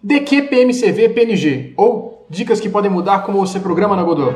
DQ, PMCV, PNG, ou dicas que podem mudar como você programa na Godot.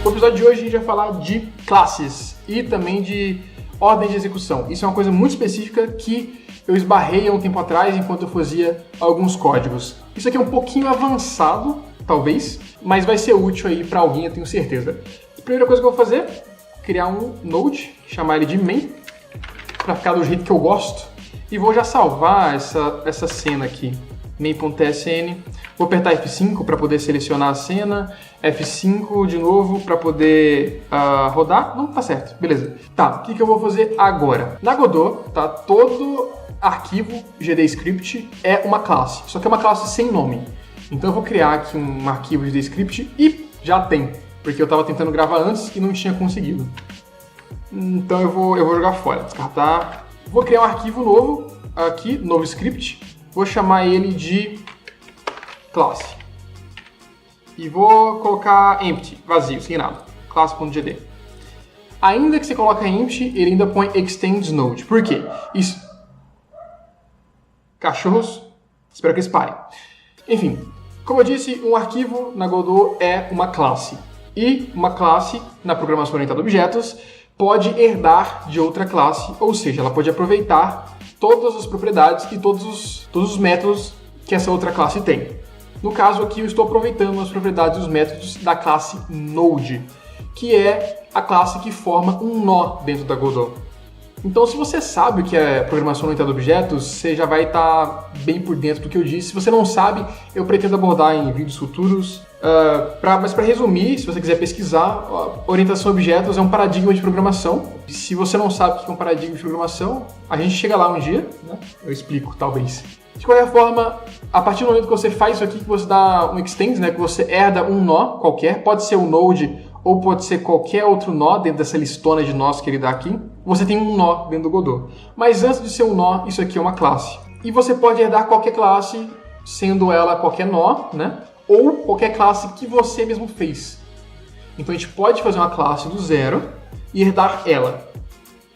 No episódio de hoje a gente vai falar de classes e também de ordem de execução. Isso é uma coisa muito específica que eu esbarrei há um tempo atrás enquanto eu fazia alguns códigos. Isso aqui é um pouquinho avançado, talvez, mas vai ser útil aí para alguém, eu tenho certeza. A primeira coisa que eu vou fazer é criar um node, chamar ele de main, para ficar do jeito que eu gosto, e vou já salvar essa cena aqui, main.tsn. Vou apertar F5 para poder selecionar a cena, F5 de novo para poder rodar. Não, tá certo, beleza. Tá, o que eu vou fazer agora? Na Godot, tá, todo arquivo GDScript é uma classe, só que é uma classe sem nome. Então eu vou criar aqui um arquivo GDScript e já tem, porque eu estava tentando gravar antes e não tinha conseguido. Então eu vou jogar fora, descartar. Vou criar um arquivo novo aqui, novo script. Vou chamar ele de classe. E vou colocar empty, vazio, sem nada. Classe.gd. Ainda que você coloque empty, ele ainda põe extends node. Por quê? Isso. Cachorros. Espero que eles parem. Enfim, como eu disse, um arquivo na Godot é uma classe. E uma classe, na programação orientada a objetos, pode herdar de outra classe, ou seja, ela pode aproveitar todas as propriedades e todos os métodos que essa outra classe tem. No caso aqui, eu estou aproveitando as propriedades e os métodos da classe Node, que é a classe que forma um nó dentro da Godot. Então, se você sabe o que é programação orientada a objetos, você já vai estar bem por dentro do que eu disse. Se você não sabe, eu pretendo abordar em vídeos futuros. Mas para resumir, se você quiser pesquisar, orientação a objetos é um paradigma de programação. Se você não sabe o que é um paradigma de programação, a gente chega lá um dia, né? Eu explico, talvez. De qualquer forma, a partir do momento que você faz isso aqui, que você dá um extend, né, que você herda um nó qualquer, pode ser um node ou pode ser qualquer outro nó dentro dessa listona de nós que ele dá aqui, você tem um nó dentro do Godot. Mas antes de ser um nó, isso aqui é uma classe. E você pode herdar qualquer classe, sendo ela qualquer nó, né? Ou qualquer classe que você mesmo fez. Então a gente pode fazer uma classe do zero e herdar ela.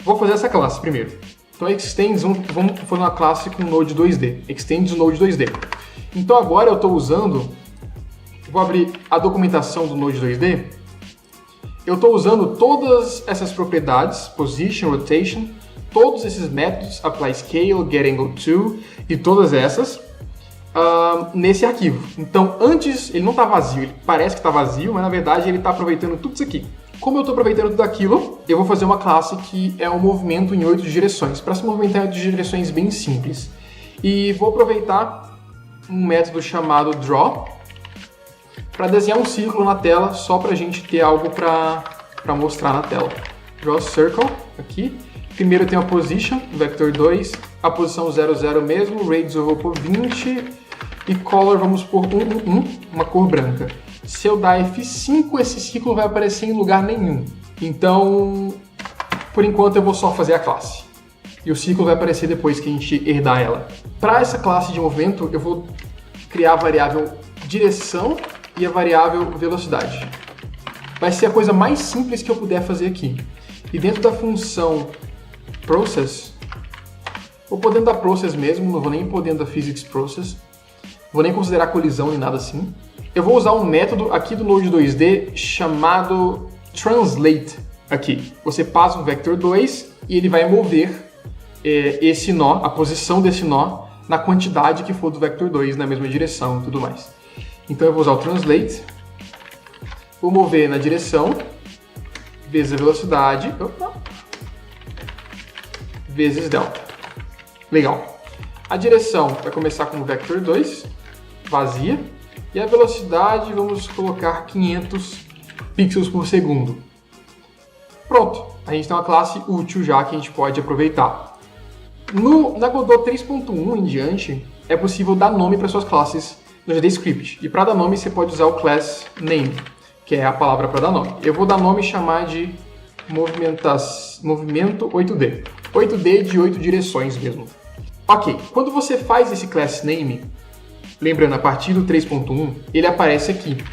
Vou fazer essa classe primeiro. Então extends, vamos fazer uma classe com Node 2D. Extends Node 2D. Então agora eu estou usando, vou abrir a documentação do Node 2D. Eu estou usando todas essas propriedades, position, rotation, todos esses métodos, apply scale, getAngle2 e todas essas, nesse arquivo. Então antes ele não está vazio, ele parece que está vazio, mas na verdade ele está aproveitando tudo isso aqui. Como eu estou aproveitando tudo aquilo, eu vou fazer uma classe que é um movimento em 8 direções, para se movimentar em 8 direções bem simples. E vou aproveitar um método chamado draw, para desenhar um círculo na tela, só para a gente ter algo para mostrar na tela. Draw circle, aqui. Primeiro tem a position, vector 2, a posição 0, 0 mesmo, radius eu vou por 20, e color vamos por 1, 1, 1, uma cor branca. Se eu dar F5, esse círculo vai aparecer em lugar nenhum. Então, por enquanto eu vou só fazer a classe. E o círculo vai aparecer depois que a gente herdar ela. Para essa classe de movimento, eu vou criar a variável direção e a variável velocidade. Vai ser a coisa mais simples que eu puder fazer aqui. E dentro da função process, vou pôr dentro da process mesmo, não vou nem pôr dentro da physics process, vou nem considerar colisão nem nada assim. Eu vou usar um método aqui do Node 2D chamado translate aqui. Você passa um vector 2 e ele vai mover esse nó, a posição desse nó, na quantidade que for do vector 2 na mesma direção e tudo mais. Então eu vou usar o translate, vou mover na direção, vezes a velocidade, vezes delta. Legal. A direção vai começar com o vector 2, vazia, e a velocidade vamos colocar 500 pixels por segundo. Pronto, a gente tem uma classe útil já que a gente pode aproveitar. Na Godot 3.1 em diante, é possível dar nome para suas classes no GDScript. E para dar nome, você pode usar o class name, que é a palavra para dar nome. Eu vou dar nome e chamar de movimento 8D. 8D de 8 direções mesmo. Ok, quando você faz esse class name, lembrando, a partir do 3.1, ele aparece aqui.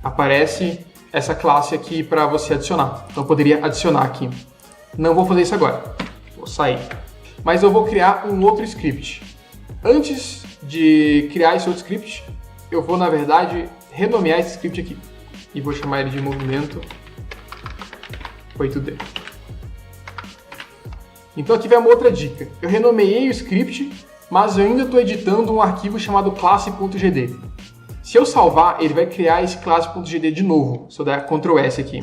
Aparece essa classe aqui para você adicionar. Então eu poderia adicionar aqui. Não vou fazer isso agora. Vou sair. Mas eu vou criar um outro script. Antes de criar esse outro script, eu vou, na verdade, renomear esse script aqui. E vou chamar ele de movimento 8D. Então aqui vai uma outra dica. Eu renomeei o script, mas eu ainda estou editando um arquivo chamado classe.gd. Se eu salvar, ele vai criar esse classe.gd de novo, se eu der Ctrl S aqui.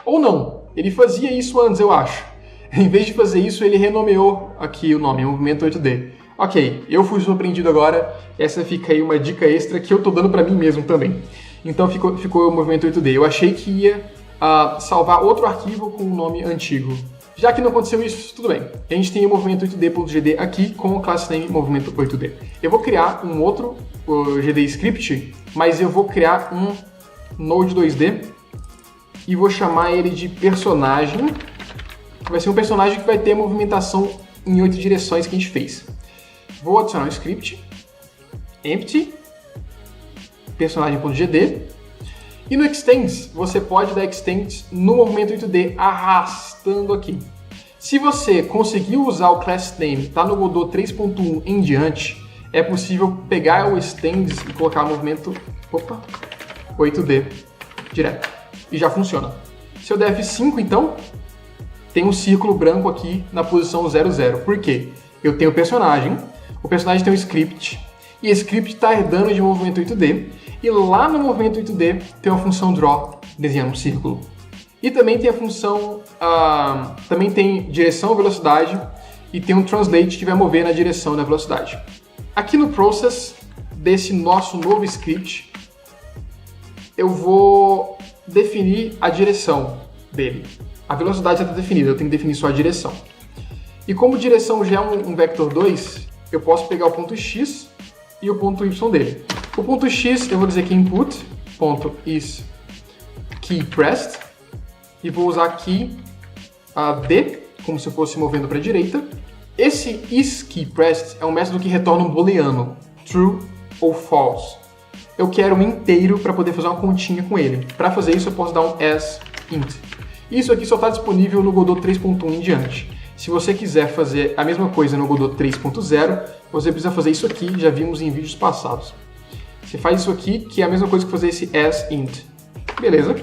Ou não, ele fazia isso antes, eu acho. Em vez de fazer isso, ele renomeou aqui o nome, movimento 8D. Ok, eu fui surpreendido agora, essa fica aí uma dica extra que eu estou dando para mim mesmo também. Então ficou o movimento 8D. Eu achei que ia salvar outro arquivo com o nome antigo. Já que não aconteceu isso, tudo bem. A gente tem o movimento 8D.gd aqui com o class name movimento 8D. Eu vou criar um outro GD script, mas eu vou criar um Node 2D e vou chamar ele de personagem. Vai ser um personagem que vai ter a movimentação em 8 direções que a gente fez. Vou adicionar um script, empty, personagem.gd. E no extends, você pode dar extends no movimento 8D arrastando aqui. Se você conseguiu usar o class name, tá no Godot 3.1 em diante, é possível pegar o extends e colocar o movimento 8D direto. E já funciona. Se eu der F5, então, tem um círculo branco aqui na posição 00. Por quê? Eu tenho o personagem tem um script, e esse script está herdando de movimento 8D, e lá no movimento 8D tem uma função draw, desenhando um círculo. E também tem a função, também tem direção, velocidade, e tem um translate que vai mover na direção da velocidade. Aqui no process desse nosso novo script, eu vou definir a direção dele. A velocidade já está definida, eu tenho que definir só a direção. E como direção já é um vector 2, eu posso pegar o ponto x e o ponto y dele. O ponto x eu vou dizer que input.isKeyPressed e vou usar aqui a d, como se fosse movendo para a direita. Esse isKeyPressed é um método que retorna um booleano, true ou false. Eu quero um inteiro para poder fazer uma continha com ele. Para fazer isso eu posso dar um asInt. Isso aqui só está disponível no Godot 3.1 em diante. Se você quiser fazer a mesma coisa no Godot 3.0, você precisa fazer isso aqui, já vimos em vídeos passados. Você faz isso aqui, que é a mesma coisa que fazer esse asInt. Beleza.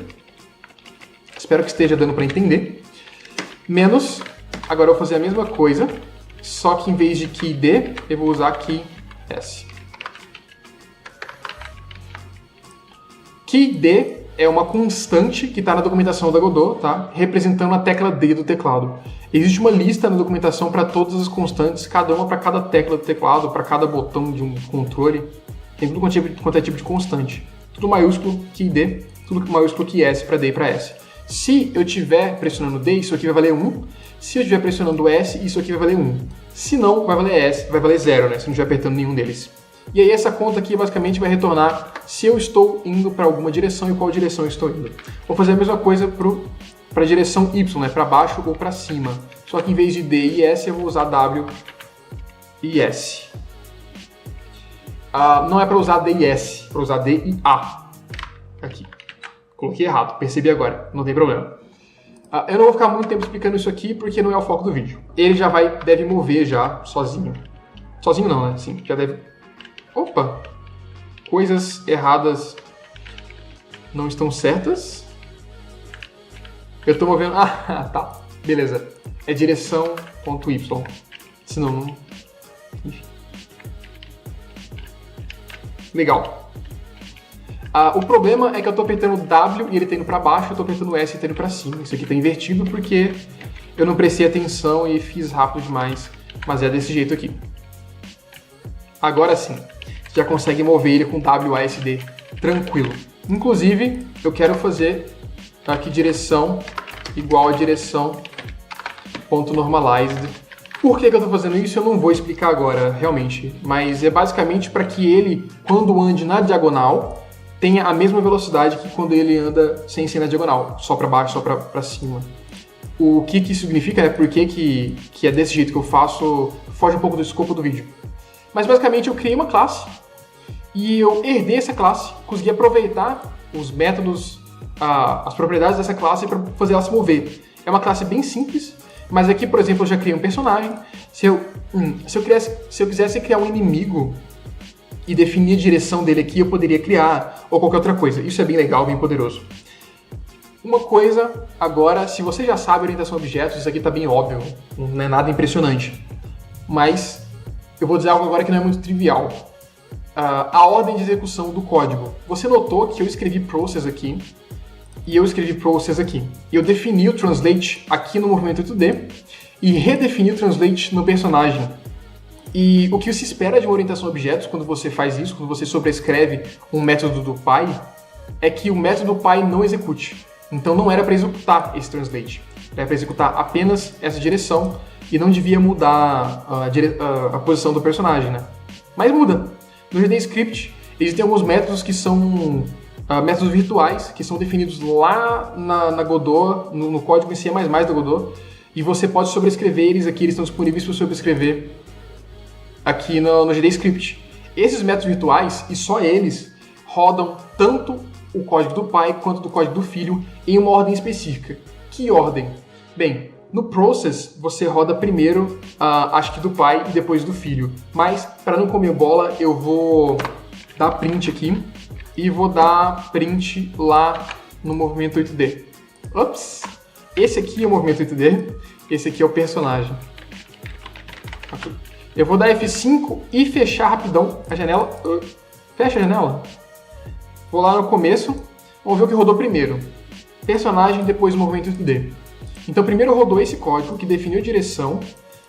Espero que esteja dando para entender. Menos, agora eu vou fazer a mesma coisa, só que em vez de key D, eu vou usar key S. Key D é uma constante que está na documentação da Godot, tá? Representando a tecla D do teclado. Existe uma lista na documentação para todas as constantes, cada uma para cada tecla do teclado, para cada botão de um controle. Tem tudo quanto é tipo de constante. Tudo maiúsculo, key D, tudo maiúsculo, key S para D e para S. Se eu estiver pressionando D, isso aqui vai valer 1. Se eu estiver pressionando S, isso aqui vai valer 1. Se não, vai valer S, vai valer 0, né? Se não estiver apertando nenhum deles. E aí essa conta aqui basicamente vai retornar se eu estou indo para alguma direção e qual direção eu estou indo. Vou fazer a mesma coisa para a direção Y, né? Para baixo ou para cima. Só que em vez de D e S eu vou usar W e S. Não é para usar D e S, é para usar D e A. Aqui. Coloquei errado, percebi agora, não tem problema. Eu não vou ficar muito tempo explicando isso aqui porque não é o foco do vídeo. Ele já deve mover já sozinho. Sozinho não, né? Sim, já deve... Opa! Coisas erradas não estão certas. Eu estou movendo... Ah, tá. Beleza. É direção.y. Senão não... Enfim. Legal. O problema é que eu estou apertando W e ele está indo para baixo, eu estou apertando S e está indo para cima. Isso aqui está invertido porque eu não prestei atenção e fiz rápido demais. Mas é desse jeito aqui. Agora sim, você já consegue mover ele com WASD tranquilo. Inclusive, eu quero fazer aqui direção igual a direção .normalized. Por que eu estou fazendo isso? Eu não vou explicar agora, realmente. Mas é basicamente para que ele, quando ande na diagonal, tenha a mesma velocidade que quando ele anda sem ser na diagonal. Só para baixo, só para cima. O que isso significa, né? Por que é desse jeito que eu faço, foge um pouco do escopo do vídeo. Mas basicamente eu criei uma classe e eu herdei essa classe, consegui aproveitar os métodos, as propriedades dessa classe para fazer ela se mover. É uma classe bem simples, Mas aqui, por exemplo, eu já criei um personagem. Se eu quisesse criar um inimigo e definir a direção dele aqui, eu poderia criar, ou qualquer outra coisa. Isso é bem legal, bem poderoso. Uma coisa, agora, se você já sabe orientação a objetos, isso aqui está bem óbvio, não é nada impressionante. Mas eu vou dizer algo agora que não é muito trivial. A ordem de execução do código. Você notou que eu escrevi process aqui, e eu escrevi process aqui. Eu defini o translate aqui no movimento 8D, e redefini o translate no personagem. E o que se espera de uma orientação a objetos, quando você faz isso, quando você sobrescreve um método do pai, é que o método do pai não execute. Então não era para executar esse translate. Era para executar apenas essa direção e não devia mudar a posição do personagem, né? Mas muda. No GDScript existem alguns métodos que são métodos virtuais, que são definidos lá na Godot, no código em C++ da Godot, e você pode sobrescrever eles aqui, eles estão disponíveis para sobrescrever aqui no GDScript. Esses métodos virtuais, e só eles, rodam tanto o código do pai quanto do código do filho em uma ordem específica. Que ordem? Bem, no process você roda primeiro, acho que do pai e depois do filho. Mas, para não comer bola, eu vou dar print aqui e vou dar print lá no movimento 8D. Ups! Esse aqui é o movimento 8D, esse aqui é o personagem. Eu vou dar F5 e fechar rapidão a janela. Fecha a janela. Vou lá no começo, vamos ver o que rodou primeiro. Personagem, depois movimento 8D. Então primeiro rodou esse código que definiu a direção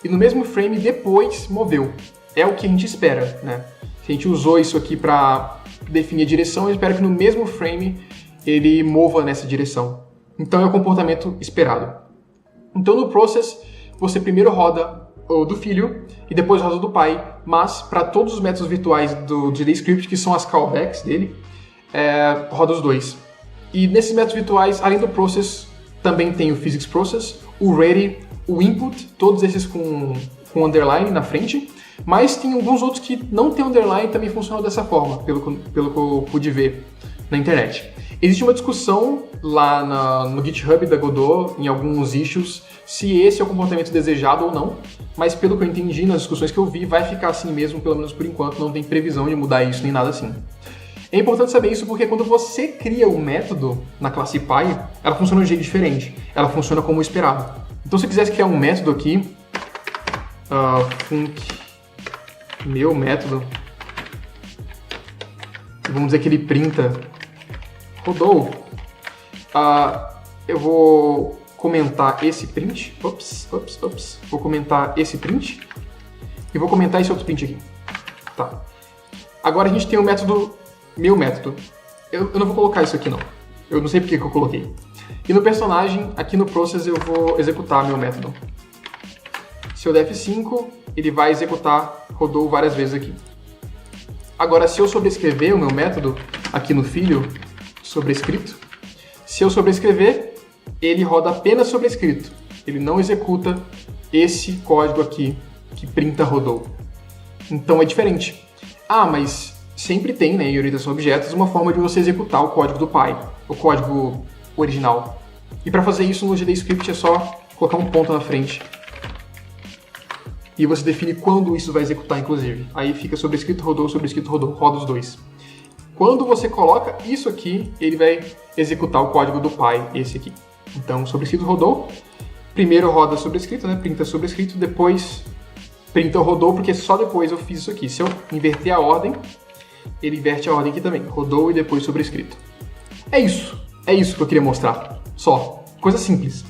e no mesmo frame depois moveu. É o que a gente espera, né? Se a gente usou isso aqui para definir a direção, eu espero que no mesmo frame ele mova nessa direção. Então é o comportamento esperado. Então no process, você primeiro roda o do filho e depois roda o do pai, mas para todos os métodos virtuais do GDScript, que são as callbacks dele, roda os dois. E nesses métodos virtuais, além do process, também tem o physics process, o ready, o input, todos esses com underline na frente, mas tem alguns outros que não tem underline e também funcionam dessa forma, pelo que eu pude ver na internet. Existe uma discussão lá no GitHub da Godot, em alguns issues, se esse é o comportamento desejado ou não, mas pelo que eu entendi nas discussões que eu vi, vai ficar assim mesmo, pelo menos por enquanto, não tem previsão de mudar isso nem nada assim. É importante saber isso porque quando você cria um método na classe Py, ela funciona de um jeito diferente. Ela funciona como esperado. Então se eu quisesse criar um método aqui, func meu método, vamos dizer que ele printa rodou, eu vou comentar esse print, vou comentar esse print e vou comentar esse outro print aqui. Tá. Agora a gente tem o método meu método. Eu não vou colocar isso aqui não. Eu não sei porque que eu coloquei. E no personagem, aqui no process, eu vou executar meu método. Se eu der F5, ele vai executar rodou várias vezes aqui. Agora, se eu sobrescrever o meu método aqui no filho, sobrescrito, se eu sobrescrever, ele roda apenas sobrescrito. Ele não executa esse código aqui que printa rodou. Então é diferente. Mas sempre tem, né, em orientação a objetos, uma forma de você executar o código do pai, o código original. E para fazer isso no GDScript é só colocar um ponto na frente. E você define quando isso vai executar, inclusive. Aí fica sobrescrito, rodou, roda os dois. Quando você coloca isso aqui, ele vai executar o código do pai, esse aqui. Então, sobrescrito, rodou. Primeiro roda sobrescrito, né, printa sobrescrito, depois printa rodou, porque só depois eu fiz isso aqui. Se eu inverter a ordem, ele inverte a ordem aqui também. Rodou e depois sobrescrito. É isso que eu queria mostrar. Só. Coisa simples.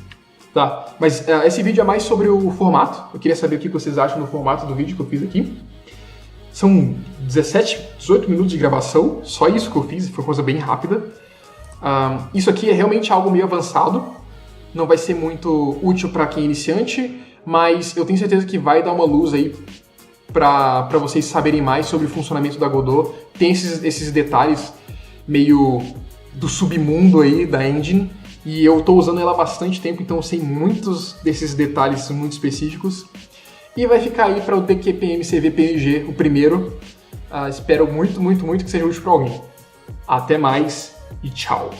Tá? Mas esse vídeo é mais sobre o formato. Eu queria saber o que vocês acham do formato do vídeo que eu fiz aqui. São 18 minutos de gravação. Só isso que eu fiz. Foi coisa bem rápida. Isso aqui é realmente algo meio avançado. Não vai ser muito útil para quem é iniciante, mas eu tenho certeza que vai dar uma luz aí para vocês saberem mais sobre o funcionamento da Godot. Tem esses detalhes meio do submundo aí da engine, e eu estou usando ela há bastante tempo, então eu sei muitos desses detalhes muito específicos. E vai ficar aí para o DQPM-CV-PNG, o primeiro. Espero muito, muito, muito que seja útil para alguém. Até mais e tchau!